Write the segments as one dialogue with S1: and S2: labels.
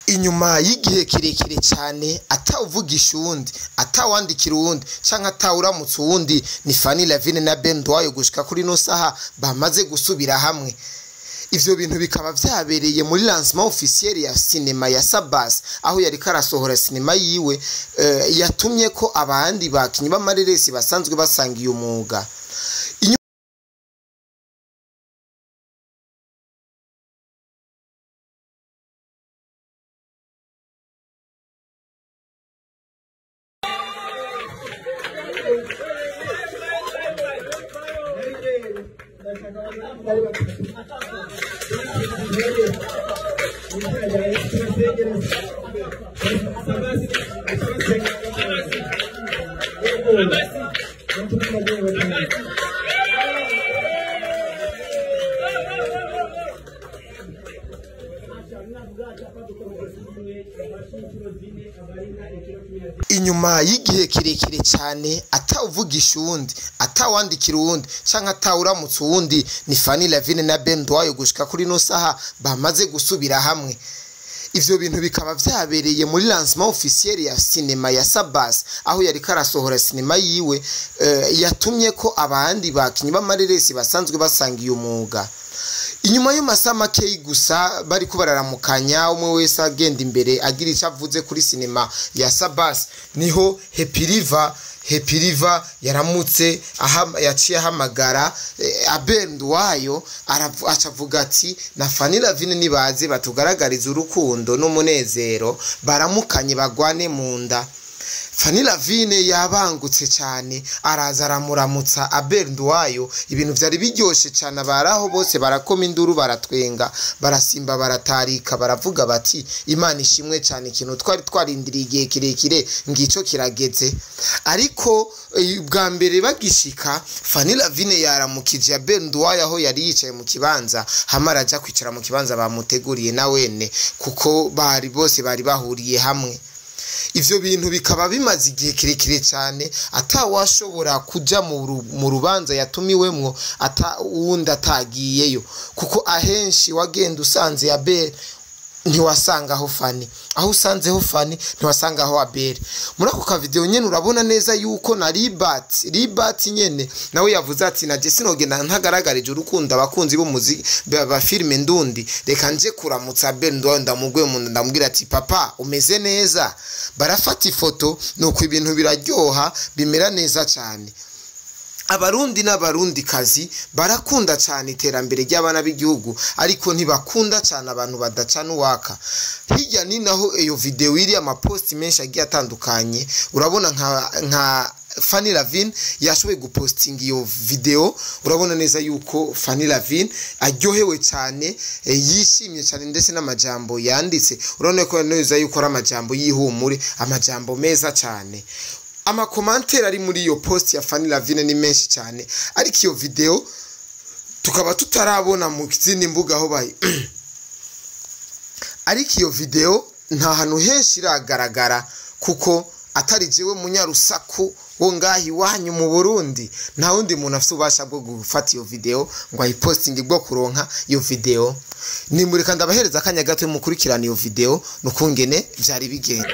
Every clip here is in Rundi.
S1: Inyuma y'igihe kirekire cyane atawuvugisha uwundi atawandikira uwundi canke atawuramutse uwundi ni Fanny Lavine na Ben Ndwayo gushika kuri no saha bamaze gusubira hamwe. Ivyo bintu bikaba vyabereye muri lancement officiel ya cinema ya Sabas aho yari karasohora cinema yiwe yatumye ko abandi bakinyi b'amareresi basanzwe basangiye umwuga. Inyuma y'igihe kirekire cyane atawuvugisha uwundi atawandikira uwundi canke atawuramutse uwundi ni Fanny Lavine na Ben Ndwayo gushika kuri no saha bamaze gusubira hamwe. Ivyo bintu bikaba vyabereye muri lancement officiel ya cinema ya Sabas aho yari karasohora cinema yiwe yatumye ko abandi bakinyi b'amareresi basanzwe basangiye umwuga. Inyuma y'amasaha make gusa bari kubararamukanya umwe wese agenda imbere agira icyo avuze kuri cinema ya Sabas niho Happy River yaramutse yaciye ahamagara Ben Ndwayo acavuga ati na Fanny Lavine nibaze batugaragariza urukundo n'umunezero baramukanye bagwane mu nda. Fanny Lavine yabangutse cyane araza aramuramutsa Ben Ndwayo ibintu byari biryoshe cyane baraho bose barakoma induru baratwenga barasimba baratarika baravuga bati Imana ishimwe cyane ikintu twari twarindiriye igihe kirekire ngico kirageze. Ariko bwa mbere bagishika Fanny Lavine yaramukije Ben Ndwayo aho yari yicaye mu kibanza hamara aja kwicara mu kibanza bamuteguriye na wene kuko bari bose bari bahuriye hamwe. Ivyo bintu bikaba bimaze igihe kirekire cyane atawashobora kuja mu rubanza yatumiwemwo uwundi atagiyeyo kuko ahenshi wagenda usanze ya Ben ntiwasangaho Fanny aho usanzeho Fanny ntiwasangaho Abel. Muri ako ka video nyene urabona neza yuko na Libat nyene nawe yavuze ati naje sinogenda ntagaragarije urukundo abakunzi b'umuziki ba filme ndundi reka nje kuramutsa Ben Ndwayo ndamugwe mu ndamubwira ati papa umeze neza. Barafata ifoto nuko ibintu biraryoha bimera neza cyane. Abarundi n'abarundi kazi barakunda cyane iterambere ry'abana b'igihugu ariko ntibakunda cyane abantu badacana uwaka. Hirya ni naho iyo video iri amapost menshi agiye atandukanye urabona nka Fanny Lavine yashoboye gupostinga iyo video urabona neza yuko Fanny Lavine aryohewe cyane yishimye cyane ndetse n'amajambo yanditse urabona ko neza yuko ari amajambo yihumure amajambo meza cyane. Amakomantere ari muri iyo post ya Fanny Lavine ni menshi cyane ariko iyo video tukaba tutarabona mu zindi mbuga aho bayi ariko iyo video nta hantu henshi iragaragara kuko atari jewe munyarusaku wo ngahi wanyu mu Burundi nta wundi muntu afite ubasha bwo gufata iyo video ngo ayipostinge bwo kuronka iyo video. Ni muri kandi abahereza akanya gato mukurikirana iyo video nukungene byari bigenda.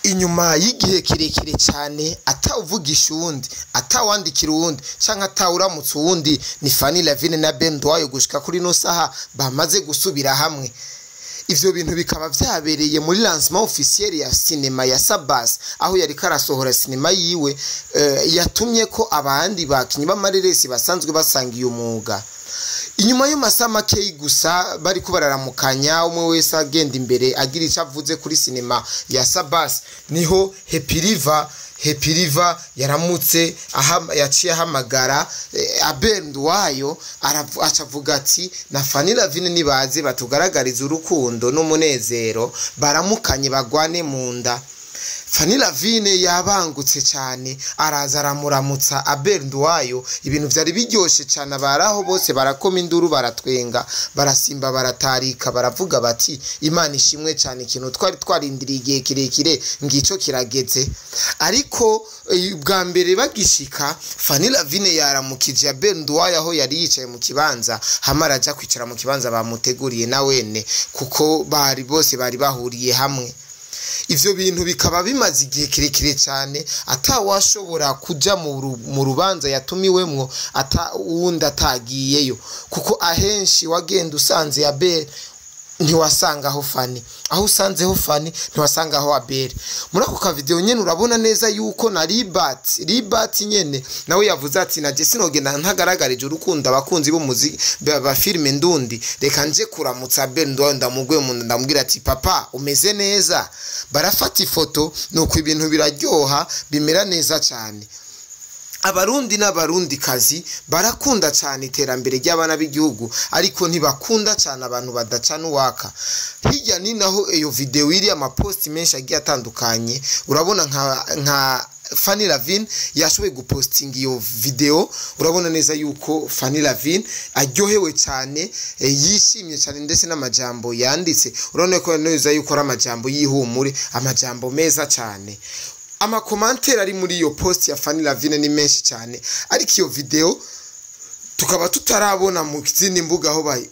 S1: Inyuma y'igihe kirekire cyane atawuvugisha uwundi atawandikira uwundi canke atawuramutse uwundi ni Fanny Lavine na Ben Ndwayo gushika kuri no saha bamaze gusubira hamwe. Ivyo bintu bikaba vyabereye muri lancement officiel ya cinema ya Sabas aho yari karasohora cinema yiwe yatumye ko abandi bakinyi b'amareresi basanzwe basangiye umwuga. inyuma y'amasaha make gusa bari kubararamukanya umwe wese agenda imbere agira icyo avuze kuri sinema ya Sabas niho Happy River yaramutse yaciye ahamagara Abel Nduwayo acavuga ati na Fanny Lavine nibaze batugaragariza urukundo n'umunezero baramukanye bagwane mu nda. Fanny Lavine yabangutse cyane araza aramuramutsa Abel Nduwayo ibintu byari biryoshe cyane abaraho bose barakoma induru baratwenga barasimba baratarika baravuga bati Imana ishimwe cyane ikintu twari twarindiriye igihe kirekire ngico kirageze. Ariko bwa mbere bagishika Fanny Lavine yaramukije Abel Nduwayo aho yari yicaye mu kibanza hamara aja kwicara mu kibanza bamuteguriye na wene kuko bari bose bari bahuriye hamwe. Ivyo bintu bikaba bimaze igihe kirekire cyane atawashobora kuja mu rubanza yatumiwemwo uwundi atagiyeyo kuko ahenshi wagenda usanze Abel ntiwasangaho Fanny, aho usanzeho Fanny ntiwasangaho Abel. Muri ako ka video nyene urabona neza yuko na Libat nyene nawe yavuze ati naje sinogenda ntagaragarije urukundo abakunzi b'umuziki ba filme ndundi reka nje kuramutsa Abel Nduwayo ndamugwe mu ndamubwira ati papa umeze neza. Barafata ifoto nuko ibintu biraryoha bimera neza cyane. Abarundi n'abarundi kazi barakunda cyane iterambere ry'abana b'igihugu ariko ntibakunda cyane abantu badacana uwaka. Hirya ni naho iyo video iri amapost menshi agiye atandukanye urabona nka Fanny Lavine yashoboye gupostinga iyo video urabona neza yuko Fanny Lavine aryohewe cyane yishimye cyane ndetse n'amajambo yanditse urabona ko neza yuko ari amajambo yihumure amajambo meza cyane. Amakomantere ari muri iyo post ya Fanny Lavine ni menshi cyane ariko iyo video tukaba tutarabona mu zindi mbuga aho bayi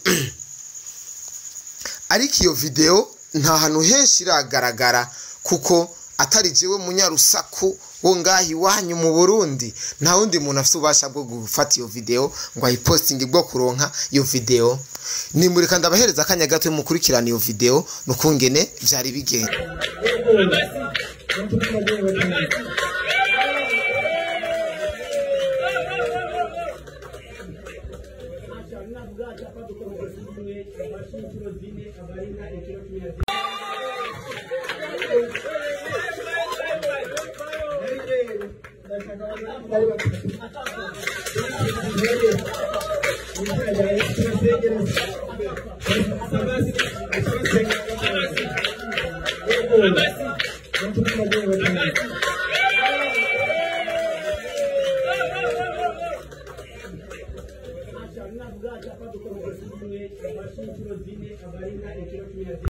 S1: ariko iyo video nta hantu henshi iragaragara kuko atari jewe munyarusaku wo ngahi wanyu mu Burundi nta wundi muntu afite ubasha bwo gufata iyo video ngo ayipostinge bwo kuronka iyo video. Ni muri kandi abahereza akanya gato mukurikirana iyo video nukungene vyari bigenda.
S2: Navuga cyapa dukora ubuzima bwe abashinzwe zine abarina ekero